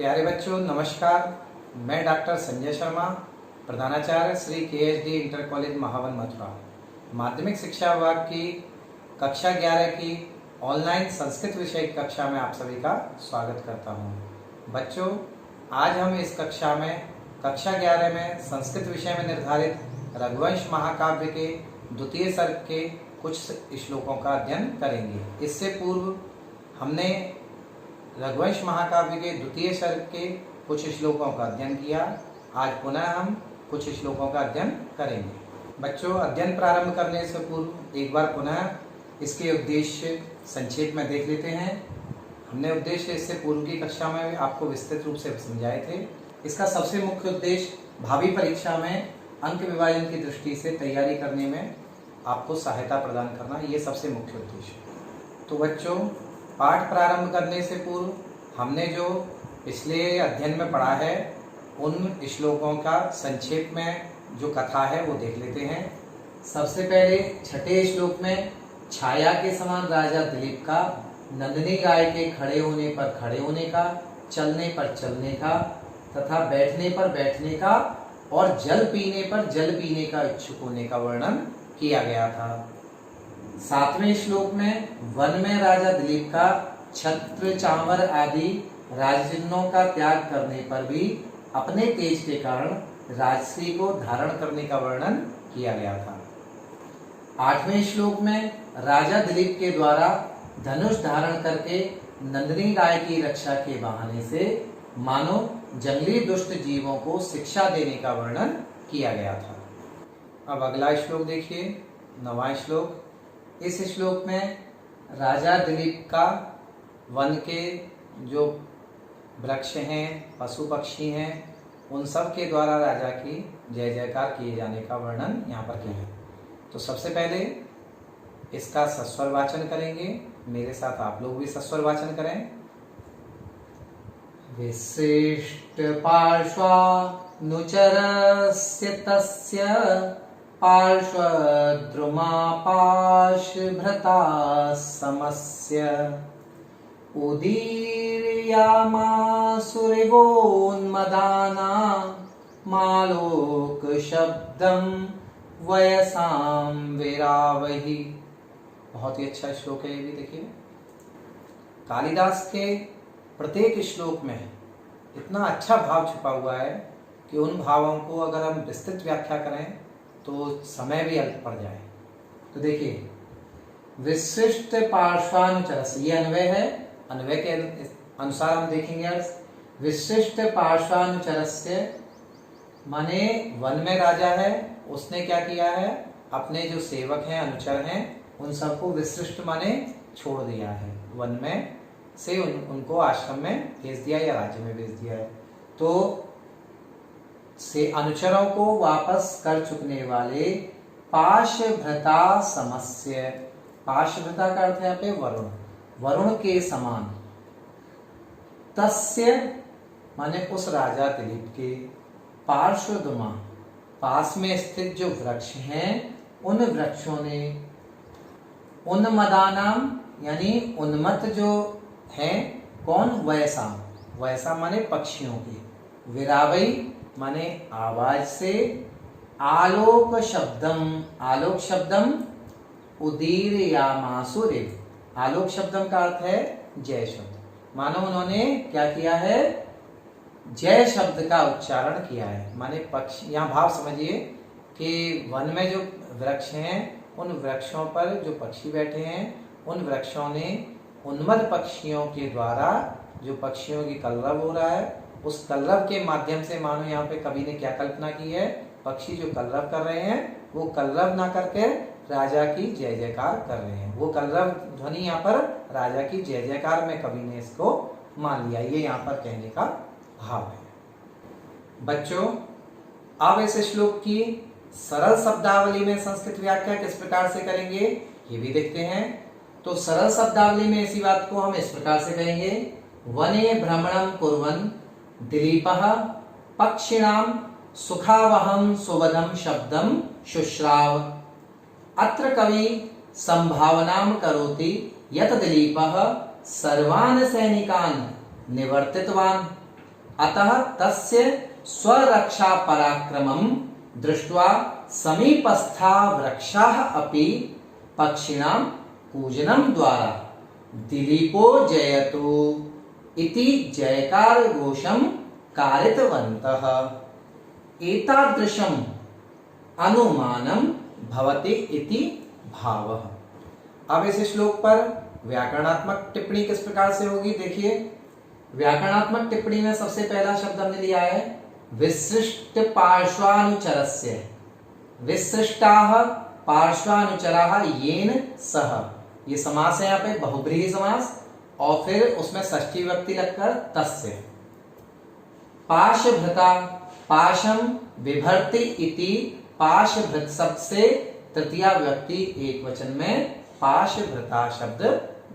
प्यारे बच्चों नमस्कार। मैं डॉक्टर संजय शर्मा, प्रधानाचार्य श्री के.एच.डी. इंटर कॉलेज महावन मथुरा, माध्यमिक शिक्षा विभाग की कक्षा 11 की ऑनलाइन संस्कृत विषय की कक्षा में आप सभी का स्वागत करता हूं। बच्चों, आज हम इस कक्षा में कक्षा 11 में संस्कृत विषय में निर्धारित रघुवंश महाकाव्य के द्वितीय सर्ग के कुछ श्लोकों का अध्ययन करेंगे। इससे पूर्व हमने रघुवंश महाकाव्य के द्वितीय सर्ग के कुछ श्लोकों का अध्ययन किया। आज पुनः हम कुछ श्लोकों का अध्ययन करेंगे। बच्चों, अध्ययन प्रारंभ करने से पूर्व एक बार पुनः इसके उद्देश्य संक्षेप में देख लेते हैं। हमने उद्देश्य इससे पूर्व की कक्षा में आपको विस्तृत रूप से समझाए थे। इसका सबसे मुख्य उद्देश्य भावी परीक्षा में अंक विभाजन की दृष्टि से तैयारी करने में आपको सहायता प्रदान करना, ये सबसे मुख्य उद्देश्य। तो बच्चों, पाठ प्रारंभ करने से पूर्व हमने जो पिछले अध्ययन में पढ़ा है उन श्लोकों का संक्षेप में जो कथा है वो देख लेते हैं। सबसे पहले छठे श्लोक में छाया के समान राजा दिलीप का, नंदिनी गाय के खड़े होने पर खड़े होने का, चलने पर चलने का तथा बैठने पर बैठने का और जल पीने पर जल पीने का इच्छुक होने का वर्णन किया गया था। सातवें श्लोक में वन में राजा दिलीप का छत्र चांवर आदि राजचिन्हों का त्याग करने पर भी अपने तेज के कारण राजश्री को धारण करने का वर्णन किया गया था। आठवें श्लोक में राजा दिलीप के द्वारा धनुष धारण करके नंदिनी गाय की रक्षा के बहाने से मानो जंगली दुष्ट जीवों को शिक्षा देने का वर्णन किया गया था। अब अगला श्लोक देखिए, 9वां श्लोक। इस श्लोक में राजा दिलीप का वन के जो वृक्ष हैं, पशु पक्षी हैं, उन सब के द्वारा राजा की जय जयकार किए जाने का वर्णन यहाँ पर किया है। तो सबसे पहले इसका सस्वर वाचन करेंगे। मेरे साथ आप लोग भी सस्वर वाचन करें। विशिष्ट पार्श्वानुचरस्य तस्य पार्श्वद्रुमापाशभृता समस्य उदीर्यामासुरिवोन्मदाना मालोकशब्दं वयसां विरावहि। बहुत ही अच्छा श्लोक है ये भी। देखिए, कालिदास के प्रत्येक श्लोक में इतना अच्छा भाव छुपा हुआ है कि उन भावों को अगर हम विस्तृत व्याख्या करें तो समय भी अल्प पड़ जाए। तो देखिए, विशिष्ट पार्श्वानुचरस, ये अन्वय है। अन्वय के अनुसार हम देखेंगे अर्थ। विशिष्ट पार्श्वानुचरस्य माने वन में राजा है, उसने क्या किया है, अपने जो सेवक हैं, अनुचर हैं, उन सबको विशिष्ट माने छोड़ दिया है। वन में से उनको आश्रम में भेज दिया या राज्य में भेज दिया है। तो से अनुचरों को वापस कर चुकने वाले पाशभृता समस्य, पाशभृता का अर्थ है यहाँ पे वरुण, वरुण के समान। तस्य माने उस राजा दिलीप के, पार्श्वद्रुमा पास में स्थित जो वृक्ष हैं उन वृक्षों ने, उन्मदानाम यानी उन्मत्त जो हैं, कौन, वैसा, वैसा माने पक्षियों के, विरावई माने आवाज से, आलोक शब्दम, आलोक शब्दम उदीरयामासुरिव, आलोक शब्दम का अर्थ है जय शब्द। मानो उन्होंने क्या किया है, जय शब्द का उच्चारण किया है। माने पक्षी, यहाँ भाव समझिए कि वन में जो वृक्ष हैं उन वृक्षों पर जो पक्षी बैठे हैं उन वृक्षों ने उन्मत्त पक्षियों के द्वारा जो पक्षियों की कलरव हो रहा है उस कलरव के माध्यम से, मानो यहाँ पे कवि ने क्या कल्पना की है, पक्षी जो कलरव कर रहे हैं वो कलरव ना करके राजा की जय जयकार कर रहे हैं। वो कलरव ध्वनि यहाँ पर राजा की जय जयकार में कवि ने इसको मान लिया, ये यहाँ पर कहने का भाव है। बच्चों, अब इस श्लोक की सरल शब्दावली में संस्कृत व्याख्या किस प्रकार से करेंगे ये भी देखते हैं। तो सरल शब्दावली में इसी बात को हम इस प्रकार से कहेंगे। वने भ्रमणं कुर्वन् दिलीपः पक्षिणां सुखावहं सुवदं शब्दं शुश्राव। अत्र कवि संभावनां करोति यत् दिलीपः सर्वान् सैनिकान् निवर्तितवान् अतः तस्य स्वरक्षा पराक्रमं दृष्ट्वा समीपस्था वृक्षाः अपि पक्षिणां कूजनं द्वारा दिलीपो जयतु इति जयकार घोषं कारितवन्तः। एतादृशम् अनुमानं भवति इति भावः। अब इस श्लोक पर व्याकरणात्मक टिप्पणी किस प्रकार से होगी देखिए। व्याकरणात्मक टिप्पणी में सबसे पहला शब्द हमने लिया है विशिष्ट पार्श्वानुचरस्य। विशिष्टाः पार्श्वानुचराः येन सह, ये समास है यहाँ पे बहुब्रीहि समास, और फिर उसमें षष्ठी विभक्ति लगकर तस्य। पाशभृता, पाशम विभर्ति इति पाशभृत शब्द से तृतीया व्यक्ति एक वचन में पाशभृता शब्द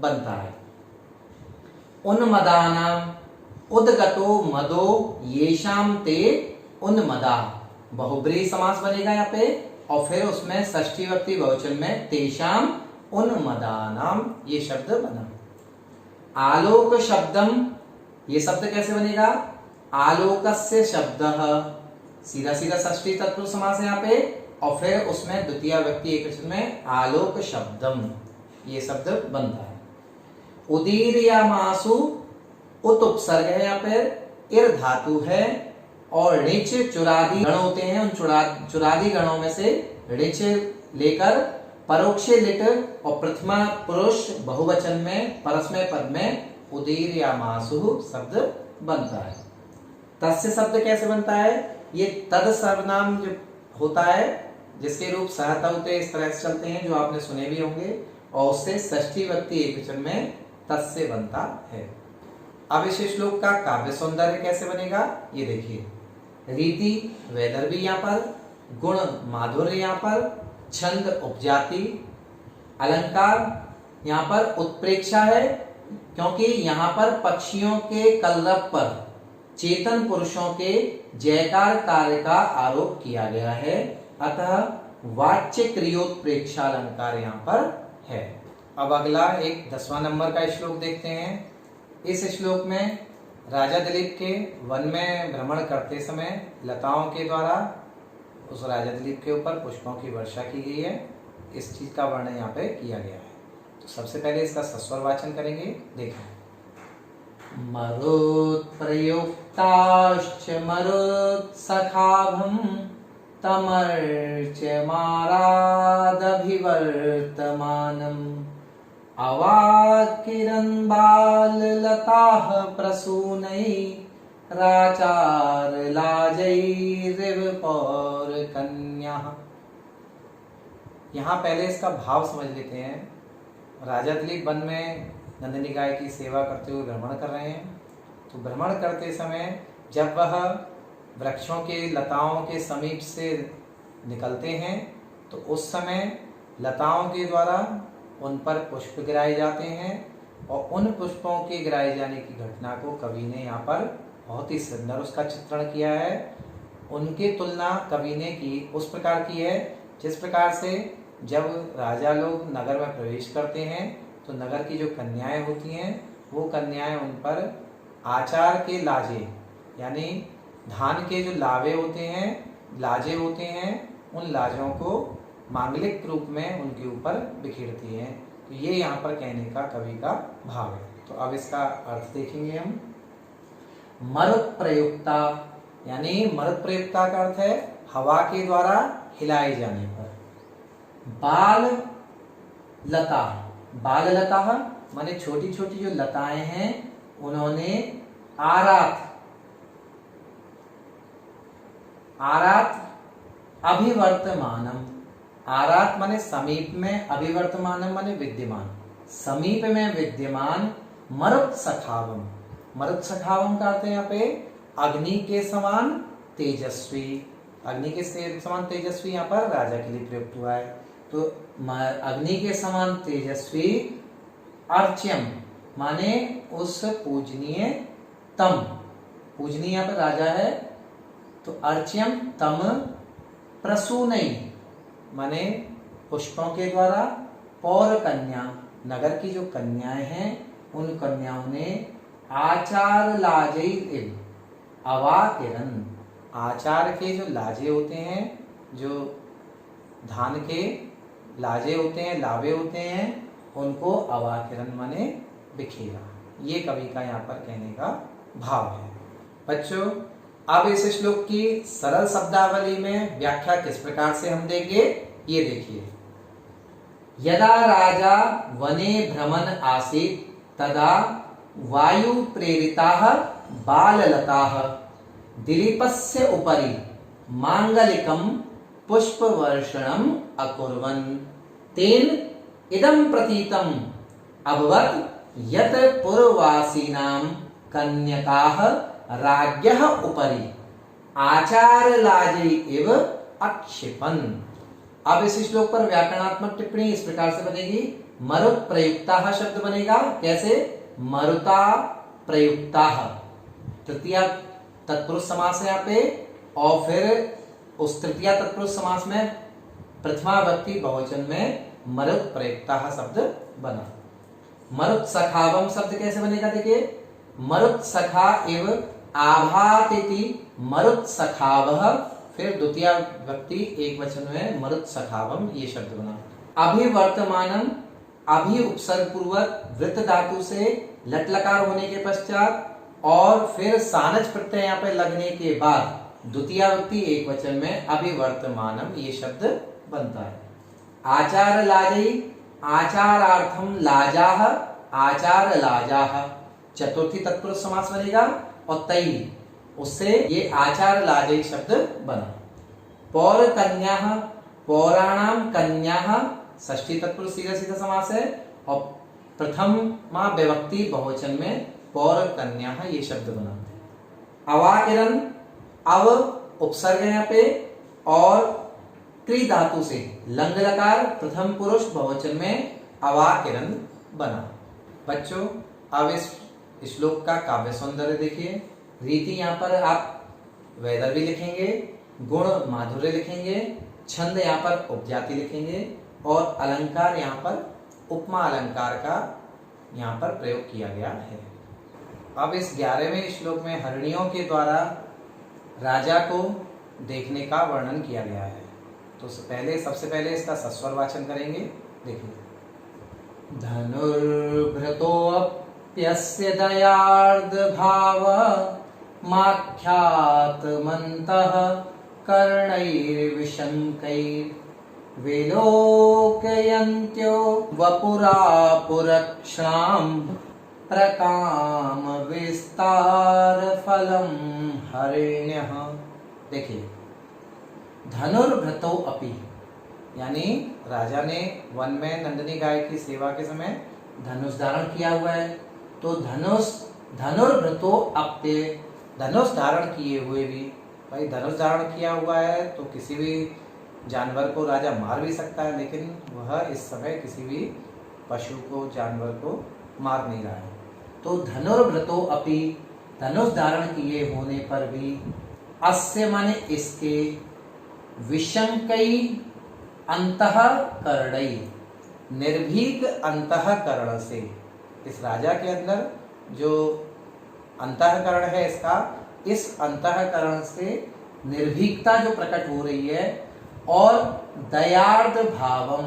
बनता है। उन्मदानाम, उद्गतो मदो येषाम ते उन्मदा, बहुब्रीहि समास बनेगा यहाँ पे, और फिर उसमें षष्ठी विभक्ति बहुवचन में तेषाम उन्मदानाम ये शब्द बना। आलोक शब्दम, ये शब्द कैसे बनेगा? आलोकस्य शब्दः, सीधा सीधा षष्ठी तत्पुरुष समास है यहाँ पे, और फिर उसमें द्वितीय व्यक्ति एक वचन में आलोक शब्दम ये शब्द बनता है। उदीर्यमासु, उत उपसर्ग है यहाँ पे, इर धातु है, और ऋच चुरादी गण होते हैं, उन चुरादी गणों में से ऋच लेकर परोक्षे लिट और प्रथमा पुरुष बहुवचन में परस्मय पद में उदीर्यमासु शब्द बनता है। तस्य शब्द कैसे बनता है? ये तद सर्वनाम जो होता है जिसके रूप सहता होते इस तरह से चलते हैं, जो आपने सुने भी होंगे, और उससे षष्ठी व्यक्ति एक वचन में तस्य बनता है। अब इस श्लोक का काव्य सौंदर्य कैसे बनेगा ये देखिए। रीति वेदर भी यहाँ पर, गुण माधुर्य यहाँ पर, छंद उपजाति, अलंकार यहाँ पर उत्प्रेक्षा है, क्योंकि यहाँ पर पक्षियों के कलरव पर चेतन पुरुषों के जयकार कार्य का आरोप किया गया है, अतः वाच्य क्रियोत्प्रेक्षा अलंकार यहाँ पर है। अब अगला एक 10वां नंबर का श्लोक देखते हैं। इस श्लोक में राजा दिलीप के वन में भ्रमण करते समय लताओं के द्वारा उस राजा दिलीप के ऊपर पुष्पों की वर्षा की गई है, इस चीज का वर्णन यहाँ पे किया गया है। तो सबसे पहले इसका सस्वर वाचन करेंगे, देखें। मरुत्प्रयुक्ताश्च मरुत्सखाभं तमर्च्यमारादभिवर्तमानम् अवाकिरन् बाललताः प्रसूनै राचारलाजैरिव पौरकन्याः। यहाँ पहले इसका भाव समझ लेते हैं। राजा दिलीप वन में नंदिनी गाय की सेवा करते हुए भ्रमण कर रहे हैं। तो भ्रमण करते समय जब वह वृक्षों के लताओं के समीप से निकलते हैं तो उस समय लताओं के द्वारा उन पर पुष्प गिराए जाते हैं, और उन पुष्पों के गिराए जाने की घटना को कवि ने यहाँ पर बहुत ही सुंदर उसका चित्रण किया है। उनकी तुलना कवि ने की उस प्रकार की है जिस प्रकार से जब राजा लोग नगर में प्रवेश करते हैं तो नगर की जो कन्याएं होती हैं वो कन्याएं उन पर आचार के लाजे, यानी धान के जो लावे होते हैं, लाजे होते हैं, उन लाजों को मांगलिक रूप में उनके ऊपर बिखेरती हैं। तो ये यहाँ पर कहने का कवि का भाव है। तो अब इसका अर्थ देखेंगे हम। मरुत प्रयुक्ता, यानी मरुत प्रयुक्ता का अर्थ है हवा के द्वारा हिलाए जाने पर। बाल लता, बाल लता माने छोटी छोटी जो लताएं हैं उन्होंने आरात, आरात अभिवर्तमानम, आरात माने समीप में, अभिवर्तमानम माने विद्यमान, समीप में विद्यमान मरुत सखावम। मरुत सखावम का अर्थ है यहाँ पे अग्नि के समान तेजस्वी। अग्नि के समान तेजस्वी यहाँ पर राजा के लिए प्रयुक्त हुआ है। तो अग्नि के समान तेजस्वी अर्च्यम माने उस पूजनीय तम, पूजनीय यहाँ पर राजा है तो अर्च्यम तम प्रसूनई माने पुष्पों के द्वारा, पौर कन्या नगर की जो कन्याएं हैं उन कन्याओं ने आचार लाजई, अवाकिरन। आचार के जो लाजे होते हैं, जो धान के लाजे होते हैं, लावे होते हैं, उनको अवाकिरन माने बिखेरा। ये कवि का यहाँ पर कहने का भाव है। बच्चों, अब इस श्लोक की सरल शब्दावली में व्याख्या किस प्रकार से हम देंगे, ये देखिए। यदा राजा वने भ्रमन् आसीत् तदा वायु प्रेरिताः बाललताः दिलीपस्य उपरि मांगलिकं पुष्पवर्षणम् अकुर्वन् तेन इदं प्रतीतम् अभवत् यत् पुरवासीनां कन्यकाः राज्ञः उपरि आचारलाजै इव अक्षिपन्। अब इस श्लोक पर व्याकरणात्मक टिप्पणी इस प्रकार से बनेगी। मरुत प्रयुक्ता शब्द बनेगा। कैसे? मरुता प्रयुक्ता, तृतीया तत्पुरुष समास है यहाँ पे, और फिर उस तृतीया तत्पुरुष समास में प्रथमा विभक्ति बहुवचन में मरुत प्रयुक्ता शब्द बना। मरुत सखावम शब्द कैसे बनेगा? देखिए, मरुत सखा एव आभातिति मरुत सखावः, फिर द्वितीय विभक्ति एक वचन में मरुत सखावम, ये शब्द बना। अभिवर्तमानम, अभि उपसर्ग पूर्वक वृत्त धातु से लट लकार होने के पश्चात और फिर सानज प्रत्यय यहाँ पे लगने के बाद द्वितीय विभक्ति एक वचन में अभिवर्तमानम, ये शब्द बनता है। आचार लाजई, आचारार्थम लाजाह, आचार लाजाह, चतुर्थी तत्पुरुष समास बनेगा, और तई उससे ये आचार लाजई शब्द बना। पौर कन्या, पौराणाम कन्या, षष्ठी तत्पुरुष सीधा सीधा समास है, और प्रथमा विभक्ति बहुवचन में पौर कन्या, ये शब्द बना। अवाकिरन, अव उपसर्ग है यहाँ पे, और क्री धातु से लंग लकार प्रथम पुरुष बहुवचन में अवाकिरन बना। बच्चों, अब इस श्लोक का काव्य सौंदर्य देखिए। रीति यहाँ पर आप वेदर भी लिखेंगे, गुण माधुर्य लिखेंगे, छंद यहाँ पर उपजाति लिखेंगे, और अलंकार यहाँ पर उपमा अलंकार का यहाँ पर प्रयोग किया गया है। अब इस 11वें श्लोक में हरिणियों के द्वारा राजा को देखने का वर्णन किया गया है। तो सबसे पहले इसका सस्वर वाचन करेंगे। देखिए, धनुर्भृतोऽप्यस्य दयार्द भाव माख्यातमन्तः कर्णैर्विशङ्कैर्विलोकयन्त्यो वपुरापुरक्षां प्रकाम विस्तार फलम हरिण्यः। देखिए, धनुर्भृतो अपि, यानी राजा ने वन में नंदिनी गाय की सेवा के समय धनुष धारण किया हुआ है। तो धनुर्भृतो अप्य, धनुष धारण किए हुए भी, भाई धनुष धारण किया हुआ है तो किसी भी जानवर को राजा मार भी सकता है, लेकिन वह इस समय किसी भी पशु को, जानवर को मार नहीं रहा है। तो धनुर्भृतो अपि, धनुष धारण किए होने पर भी, अस्य माने इसके, विशंकई अंतःकरणई, निर्भीक अंतःकरण से, इस राजा के अंदर जो अंतःकरण है इसका, इस अंतःकरण से निर्भीकता जो प्रकट हो रही है, और दयार्द भावम,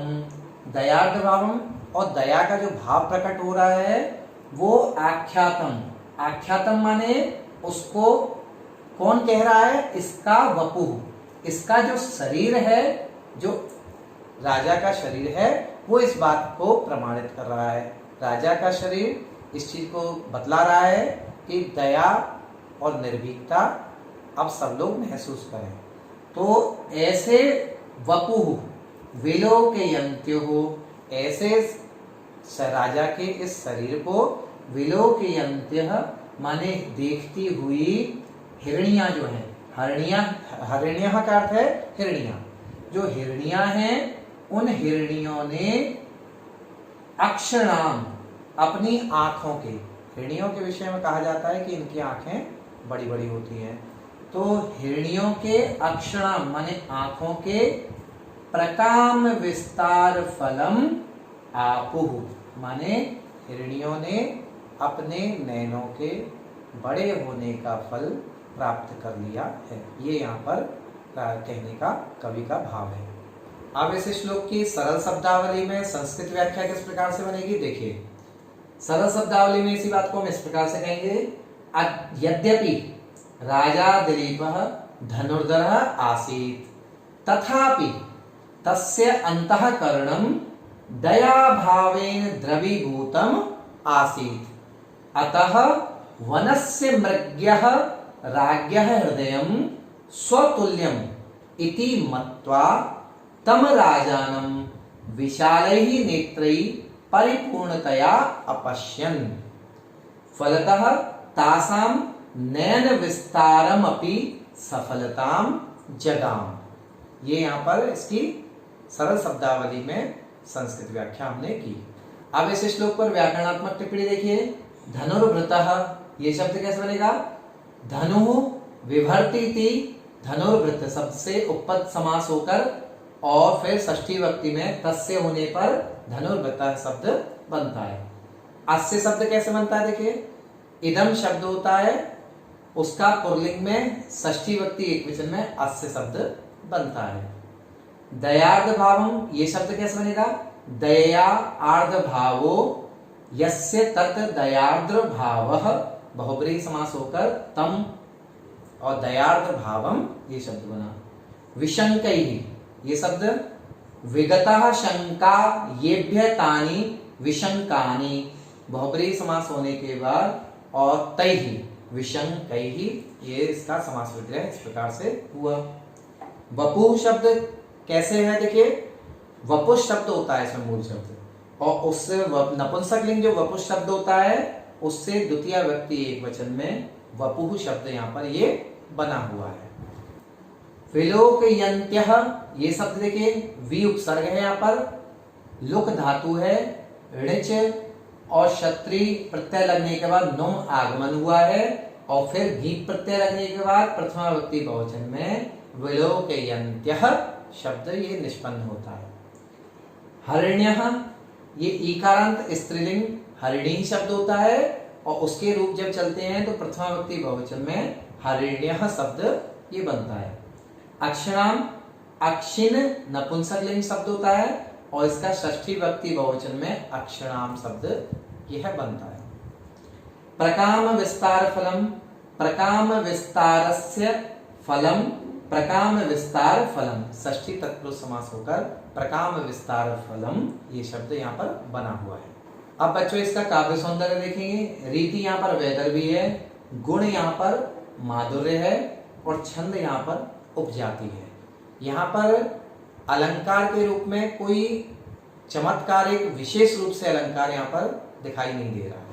दयार्द भावम, और दया का जो भाव प्रकट हो रहा है वो आख्यातम, आख्यातम माने उसको कौन कह रहा है? इसका वपु, इसका जो शरीर है, जो राजा का शरीर है, वो इस बात को प्रमाणित कर रहा है। राजा का शरीर इस चीज को बतला रहा है कि दया और निर्भीकता अब सब लोग महसूस करें। तो ऐसे वपु विलोकयन्त्यो, ऐसे राजा के इस शरीर को विलोकयन्त्यः माने देखती हुई हिरणियां जो हैं, हरिणियां का अर्थ है हिरणियां, जो हिरणियां हैं उन हिरणियों ने अक्षराम, अपनी आंखों के, हिरणियों के विषय में कहा जाता है कि इनकी आंखें बड़ी बड़ी होती हैं। तो हिरणियों के अक्षराम माने आंखों के, प्रकाम विस्तार फलम आपुहु माने हिरणियों ने अपने नैनों के बड़े होने का फल प्राप्त कर लिया है। ये यहाँ पर कहने का कवि का भाव है। अब इस श्लोक की सरल शब्दावली में संस्कृत व्याख्या किस प्रकार से बनेगी, देखिए। सरल शब्दावली में इसी बात को हम इस प्रकार से कहेंगे, यद्यपि राजा दिलीपः धनुर्धरः आसीत् तथापि तस्य अंतःकरणं दयाभावेन द्रवीभूतम् आसीत्। अतः वनस्य मृग्यः राज्ञः हृदयं स्वतुल्यम् इति मत्वा तम राजानं विशालैः नेत्रैः परिपूर्णतया अपश्यन्। फलतः तासां नयन विस्तारमपि सफलतां जगाम। ये यहाँ पर इसकी सरल शब्दावली में संस्कृत व्याख्या हमने की। अब इस श्लोक पर व्याकरणात्मक टिप्पणी देखिए। धनुर्वृतः, ये शब्द कैसे बनेगा, धनु विभर्ति धनुर्वृत शब्द से उपपद समास होकर और फिर षष्ठी विभक्ति में तस्य होने पर धनुर्वृतः शब्द बनता है। अस्य शब्द कैसे बनता है, देखिए। इदम शब्द होता है, उसका पुल्लिंग में षष्ठी विभक्ति एकवचन में अस्य शब्द बनता है। दयार्ध भावम, ये शब्द कैसे बनेगा, दया आर्ध भावो यस्य तत् दयार्द्र भावः, बहुब्रीहि समास होकर तम और दयार्ध भावम ये शब्द बना। विशंकैहि, ये शब्द विगतः शंका येभ्य तानि विशंकानि, बहुब्रीहि समास होने के बाद और तैहि विशंकैहि, ये इसका समास विग्रह इस प्रकार से हुआ। वपुः शब्द कैसे है, देखिए। वपुः शब्द होता है इसमें मूल शब्द, और उससे नपुंसक लिंग जो वपुः शब्द होता है उससे द्वितीय व्यक्ति एकवचन में वपुः शब्द यहाँ पर ये बना हुआ है। विलोकयन्त्यः, ये शब्द देखिए, वी उपसर्ग है यहाँ पर, लुक धातु है, ऋच और क्षत्रि प्रत्यय लगने के बाद नुम आगमन हुआ है, और फिर भी प्रत्यय लगने के बाद प्रथमा विभक्ति बहुवचन में विलोकयन्त्यः शब्द ये निष्पन्न होता है। हरिण्यः, ये ईकारांत स्त्रीलिंग हरिणी शब्द होता है, और उसके रूप जब चलते हैं तो प्रथमा विभक्ति बहुवचन में हरिण्यः शब्द ये बनता है। अक्षराम, अक्षिण नपुंसकलिंग शब्द होता है, और इसका षष्ठी विभक्ति बहुवचन में अक्षराम शब्द यह बनता है। प्रकाम विस्तार फलम, प्रकाम विस्तारस्य फलम, प्रकाम विस्तार फलम, षष्ठी तत्पुरुष समास होकर प्रकाम विस्तार फलम ये शब्द यहाँ पर बना हुआ है। अब बच्चों इसका काव्य सौंदर्य देखेंगे। रीति यहाँ पर वैदर्भी है, गुण यहाँ पर माधुर्य है, और छंद यहाँ पर उपजाति है। यहाँ पर अलंकार के रूप में कोई चमत्कारिक विशेष रूप से अलंकार यहाँ पर दिखाई नहीं दे रहा है।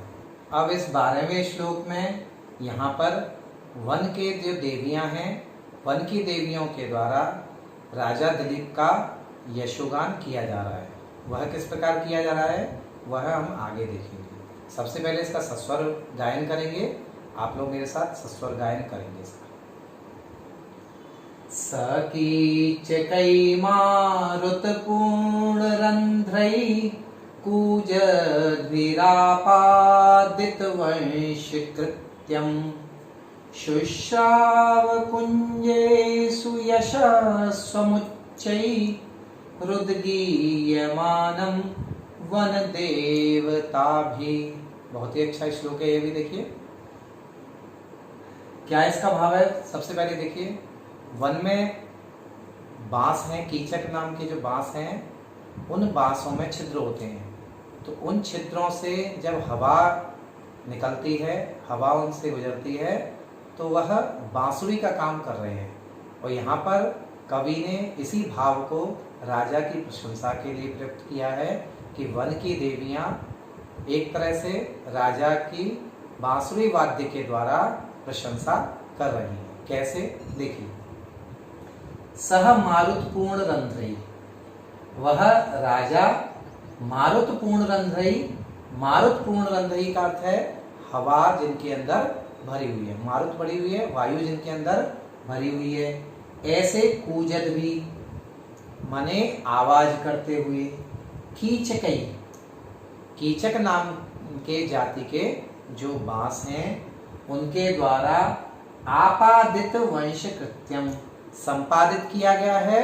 अब इस 12वें श्लोक में यहाँ पर वन के जो देवियां हैं, वन की देवियों के द्वारा राजा दिलीप का यशोगान किया जा रहा है। वह किस प्रकार किया जा रहा है वह हम आगे देखेंगे। सबसे पहले इसका सस्वर गायन करेंगे। आप लोग मेरे साथ सस्वर गायन करेंगे इसका। सकीचकै मारुतपूर्ण रंध्रै कूजद्भिरापादितवंशकृत्यं शुश्रावकुञ्जेषु यशस्वमुच्चैः रुद्गीयमानं वनदेवताभिः। बहुत ही अच्छा श्लोक है ये भी। देखिए क्या इसका भाव है। सबसे पहले देखिए, वन में बांस हैं, कीचक नाम के जो बांस हैं, उन बांसों में छिद्र होते हैं। तो उन छिद्रों से जब हवा निकलती है, हवा उनसे गुजरती है, तो वह बांसुरी का काम कर रहे हैं। और यहाँ पर कवि ने इसी भाव को राजा की प्रशंसा के लिए प्रयुक्त किया है कि वन की देवियाँ एक तरह से राजा की बांसुरी वाद्य के द्वारा प्रशंसा कर रही हैं। कैसे, देखिए। सह मारुतपूर्ण रंध्रई, वह राजा मारुतपूर्ण रंध्रई, मारुतपूर्ण रंध्रई का अर्थ है हवा जिनके अंदर भरी हुई है, मारुत भरी हुई है, वायु जिनके अंदर भरी हुई है। ऐसे कूजद भी माने आवाज करते हुए, कीचकई, कीचक नाम के जाति के जो बांस हैं उनके द्वारा आपादित वंश कृत्यम, संपादित किया गया है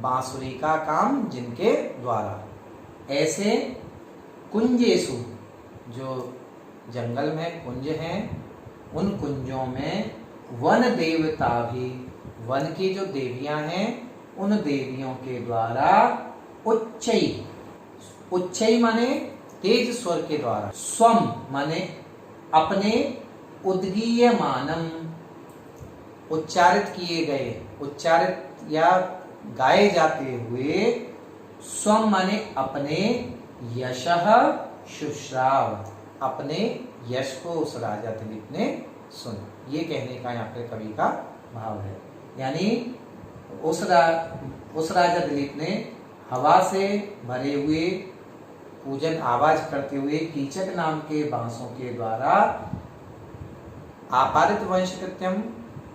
बांसुरी का काम जिनके द्वारा। ऐसे कुंजेसु, जो जंगल में कुंज हैं, उन कुंजों में वन देवता भी, वन की जो देवियां हैं उन देवियों के द्वारा उच्चई, उच्चई माने तेज स्वर के द्वारा, स्वम माने अपने, उद्गीयमानम उच्चारित किए गए, उच्चारित या गाए जाते हुए, स्वम माने अपने, यशः शुश्राव अपने यश को उस राजा दिलीप ने सुना। ये कहने का यहाँ पे कवि का भाव है। यानी उस राजा दिलीप ने हवा से भरे हुए पूजन आवाज करते हुए कीचक नाम के बांसों के द्वारा आपादित वंश कृत्यम,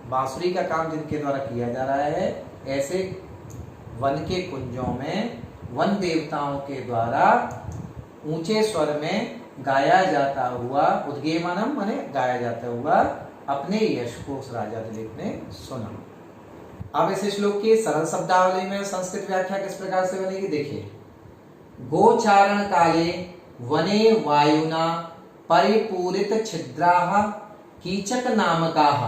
बांसुरी का काम जिनके द्वारा किया जा रहा है, ऐसे वन के कुंजों में वन देवताओं के द्वारा ऊंचे स्वर में गाया जाता हुआ, उद्गीयमानम माने गाया जाता हुआ, अपने यश को उस राजा दिलीप ने सुना। अब इस श्लोक की सरल शब्दावली में संस्कृत व्याख्या किस प्रकार से बनेगी देखिए। गोचारण काले वने वायुना परिपूरित छिद्राः कीचक नामकाः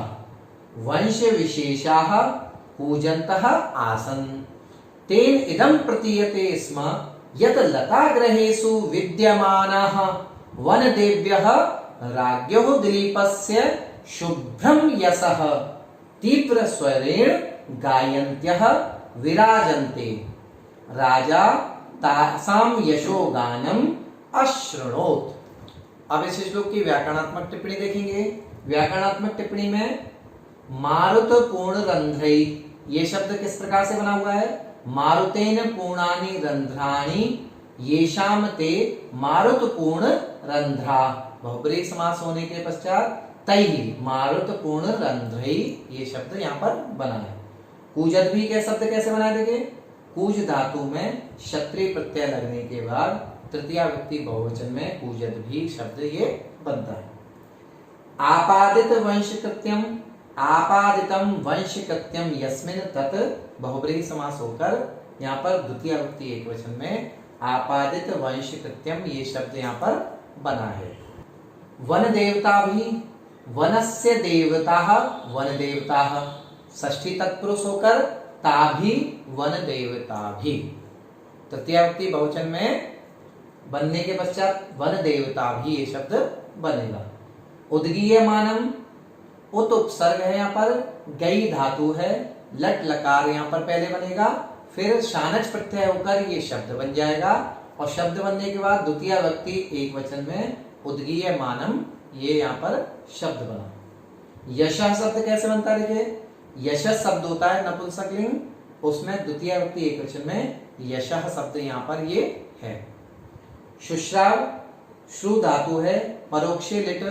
वंश विशेषाः पूजन्तः आसन्। तेन इदं प्रतीयते स्म यत् लताग्रहेषु विद्यमानाः वनदेव्यः राज्ञो दिलीपस्य शुभ्रं यशः तीव्र स्वरेण गायन्त्यः विराजन्ते। राजा तासाम यशो गानम अश्रुणोत। अब इस श्लोक की व्याकरणात्मक टिप्पणी देखेंगे। व्याकरणात्मक टिप्पणी में मारुत पूर्ण रंध्रई, ये शब्द किस प्रकार से बना हुआ है? मारुतेन पूर्णानि रंध्राणि येषाम ते मारुत पूर्ण रंध्रा। बहुब्रीहि समास होने के पश्चात तैहि मारुत पूर्ण रंध्रई, ये शब्द यहाँ पर बना है। कूजत भी के शब्द कैसे बना देंगे? कूज धातु में क्षत्रिय प्रत्यय लगने के बाद तृतीया व्यक्ति बहुवचन में कूजत भी शब्द ये बनता है। आपादित वंश कृत्यम, आपादितम वंश कृत्यम यस्मिन तत् बहुब्रीहि समास होकर यहाँ पर द्वितीय व्यक्ति एक वचन में आपादित वंश कृत्यम ये शब्द यहाँ पर बना है। वन देवता भी, वनस्य देवताः वन देवताः, षष्ठी तत्पुरुष होकर ताभी वन देवता भी, तृतीया व्यक्ति बहुवचन में बनने के पश्चात वन देवता भी ये शब्द बनेगा। उद्गीयमानम, उत उपसर्ग है यहाँ पर, गई धातु है, लट लकार यहाँ पर पहले बनेगा, फिर शानच प्रत्यय होकर ये शब्द बन जाएगा और शब्द बनने के बाद द्वितीय व्यक्ति एक वचन में उद्गीयमानम ये यहाँ पर शब्द बना। यशः शब्द कैसे बनता है देखिए। यशः शब्द होता है नपुंसकलिंग, उसमें द्वितीय व्यक्ति एक वचन में यशः शब्द यहाँ पर ये है। शुश्राव, श्रु धातु है, परोक्षे लिट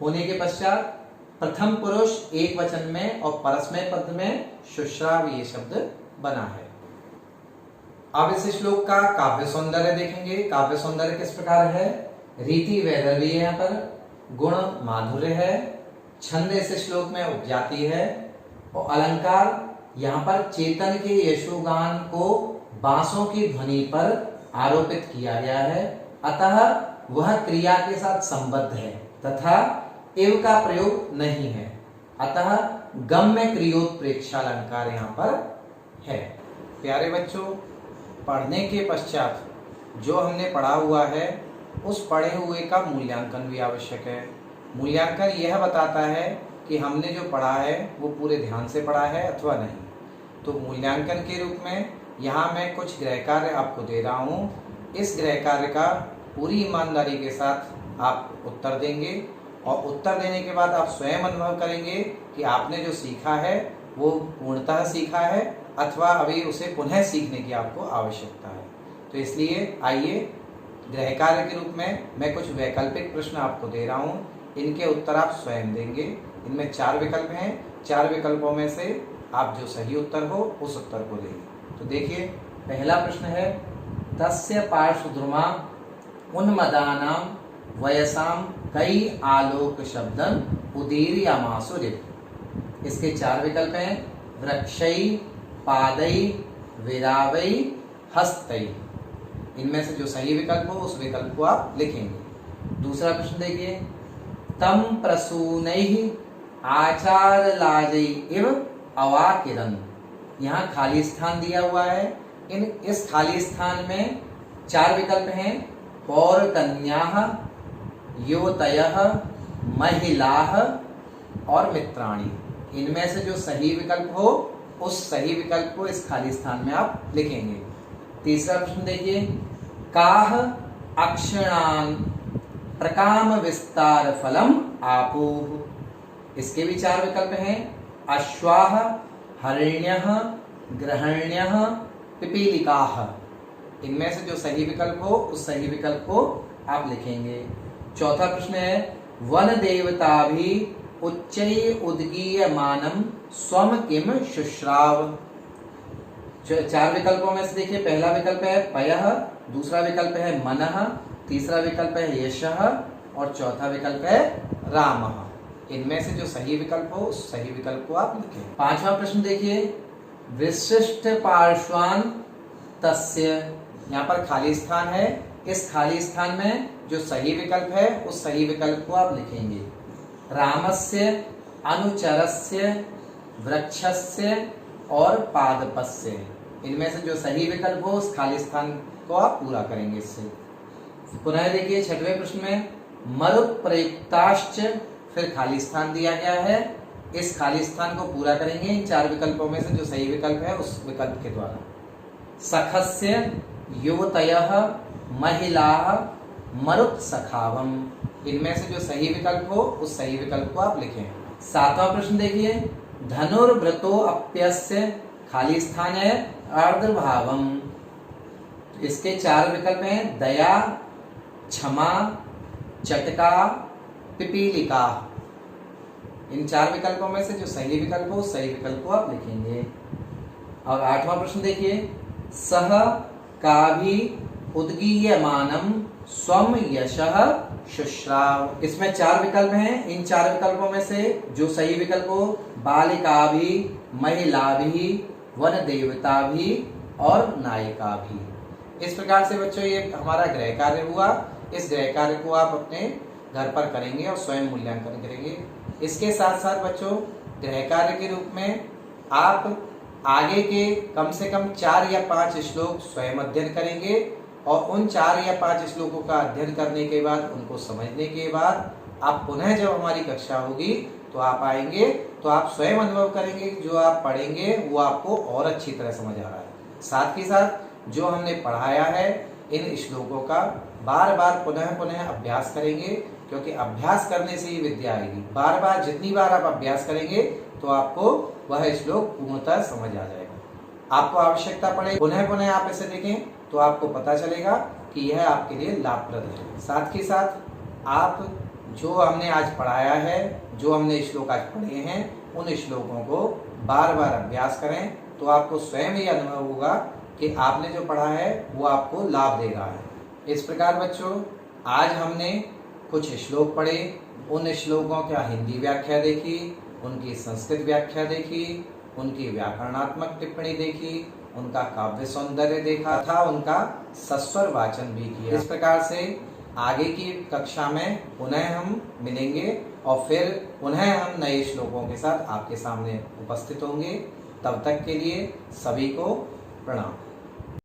होने के पश्चात प्रथम पुरुष एक वचन में और परस्मय पद में शुश्राव ये शब्द बना है। अब इस श्लोक का काव्य सौंदर्य देखेंगे। काव्य सौंदर्य किस प्रकार है? रीति वैदर्भी है यहाँ पर, गुण माधुर्य है, छंद इस श्लोक में उपजाति है और अलंकार यहाँ पर चेतन के यशोगान को बांसों की ध्वनि पर आरोपित किया गया है, अतः वह क्रिया के साथ संबद्ध है तथा एव का प्रयोग नहीं है, अतः गम्य क्रियोत्प्रेक्षा अलंकार यहाँ पर है। प्यारे बच्चों, पढ़ने के पश्चात जो हमने पढ़ा हुआ है उस पढ़े हुए का मूल्यांकन भी आवश्यक है। मूल्यांकन यह बताता है कि हमने जो पढ़ा है वो पूरे ध्यान से पढ़ा है अथवा नहीं। तो मूल्यांकन के रूप में यहाँ मैं कुछ गृह कार्य आपको दे रहा हूँ। इस गृह कार्य का पूरी ईमानदारी के साथ आप उत्तर देंगे और उत्तर देने के बाद आप स्वयं अनुभव करेंगे कि आपने जो सीखा है वो पूर्णतः सीखा है अथवा अभी उसे पुनः सीखने की आपको आवश्यकता है। तो इसलिए आइए गृह कार्य के रूप में मैं कुछ वैकल्पिक प्रश्न आपको दे रहा हूँ, इनके उत्तर आप स्वयं देंगे। इनमें 4 विकल्प हैं, 4 विकल्पों में से आप जो सही उत्तर हो उस उत्तर को देंगे। तो देखिए, पहला प्रश्न है तस्य पार्श्वद्रुमा उन्मदानां वयसां कई आलोक शब्दन उदीर्यमासु रिप। इसके 4 विकल्प हैं, वृक्षई, पादई, विरावई, हस्तई। इनमें से जो सही विकल्प हो उस विकल्प को आप लिखेंगे। दूसरा प्रश्न देखिए, तम प्रसूनैः आचारलाजै इव अवाकिरन्। यहाँ खाली स्थान दिया हुआ है। इस खाली स्थान में 4 विकल्प हैं, पौर कन्याः, युवतयः, महिलाः और मित्राणि। इनमें से जो सही विकल्प हो उस सही विकल्प को इस खाली स्थान में आप लिखेंगे। तीसरा प्रश्न देखिए, काह अक्षणान प्रकाम विस्तार फलम आपुः। इसके भी 4 विकल्प हैं, अश्वाः, हरिण्यः, ग्रहण्यः, पिपीलिकाः। इनमें से जो सही विकल्प हो उस सही विकल्प को आप लिखेंगे। चौथा प्रश्न है, वन देवता भी उच्चै उद्गीयमानम स्वम किम शुश्राव। 4 विकल्पों में से देखिए, पहला विकल्प है पयः, दूसरा विकल्प है मनः, तीसरा विकल्प है यशः और चौथा विकल्प है रामः। इनमें से जो सही विकल्प हो उस सही विकल्प को आप लिखें। 5वां प्रश्न देखिए, विशिष्ट पार्श्वान तस्य। यहाँ पर खाली स्थान है। इस खाली स्थान में जो सही विकल्प है उस सही विकल्प को आप लिखेंगे। रामस्य, अनुचरस्य, वृक्षस्य और पादपस्य। इनमें से जो सही विकल्प हो उस खाली स्थान को आप पूरा करेंगे इससे। पुनः देखिए 6वें प्रश्न में, मरुत प्रयुक्ताश्च, फिर खाली स्थान दिया गया है। इस खाली स्थान को पूरा करेंगे इन 4 विकल्पों में से जो सही विकल्प है उस विकल्प के द्वारा। सखस्य, युवतयः, महिलाः, मरुत सखावम। इनमें से जो सही विकल्प हो उस सही विकल्प को आप लिखें। 7वां प्रश्न देखिए, धनुर्व्रतो अप्यस्य, खाली स्थान है अर्धभावम। इसके 4 विकल्प हैं, दया, क्षमा, चटका, पिपीलिका। इन 4 विकल्पों में से जो सही विकल्प हो उस सही विकल्प को आप लिखेंगे। और 8वां प्रश्न देखिए, सह काभि उद्गीयमानम स्वम यशः शुश्राव। इसमें 4 विकल्प हैं। इन 4 विकल्पों में से जो सही विकल्प हो, बालिका भी, महिला भी, वन देवता भी और नायिका भी। इस प्रकार से बच्चों ये हमारा गृह कार्य हुआ। इस गृह कार्य को आप अपने घर पर करेंगे और स्वयं मूल्यांकन करेंगे। इसके साथ साथ बच्चों गृह कार्य के रूप में आप आगे के कम से कम 4 या 5 श्लोक स्वयं अध्ययन करेंगे और उन 4 या 5 श्लोकों का अध्ययन करने के बाद, उनको समझने के बाद आप पुनः जब हमारी कक्षा होगी तो आप आएंगे तो आप स्वयं अनुभव करेंगे कि जो आप पढ़ेंगे वो आपको और अच्छी तरह समझ आ रहा है। साथ ही साथ जो हमने पढ़ाया है इन श्लोकों का बार बार पुनः पुनः अभ्यास करेंगे, क्योंकि अभ्यास करने से ही विद्या आएगी। बार बार जितनी बार आप अभ्यास करेंगे तो आपको वह श्लोक पूर्णतः समझ आ जाएगा। आपको आवश्यकता पड़े पुनः पुनः आप इसे देखें तो आपको पता चलेगा कि यह आपके लिए लाभप्रद है। साथ ही साथ आप जो हमने आज पढ़ाया है, जो हमने श्लोक आज पढ़े हैं, उन श्लोकों को बार बार अभ्यास करें तो आपको स्वयं ही अनुभव होगा कि आपने जो पढ़ा है वो आपको लाभ दे रहा है। इस प्रकार बच्चों आज हमने कुछ श्लोक पढ़े, उन श्लोकों का हिंदी व्याख्या देखी, उनकी संस्कृत व्याख्या देखी, उनकी व्याकरणात्मक टिप्पणी देखी, उनका काव्य सौंदर्य देखा था, उनका सस्वर वाचन भी किया। इस प्रकार से आगे की कक्षा में पुनः हम मिलेंगे और फिर पुनः हम नए श्लोकों के साथ आपके सामने उपस्थित होंगे। तब तक के लिए सभी को प्रणाम।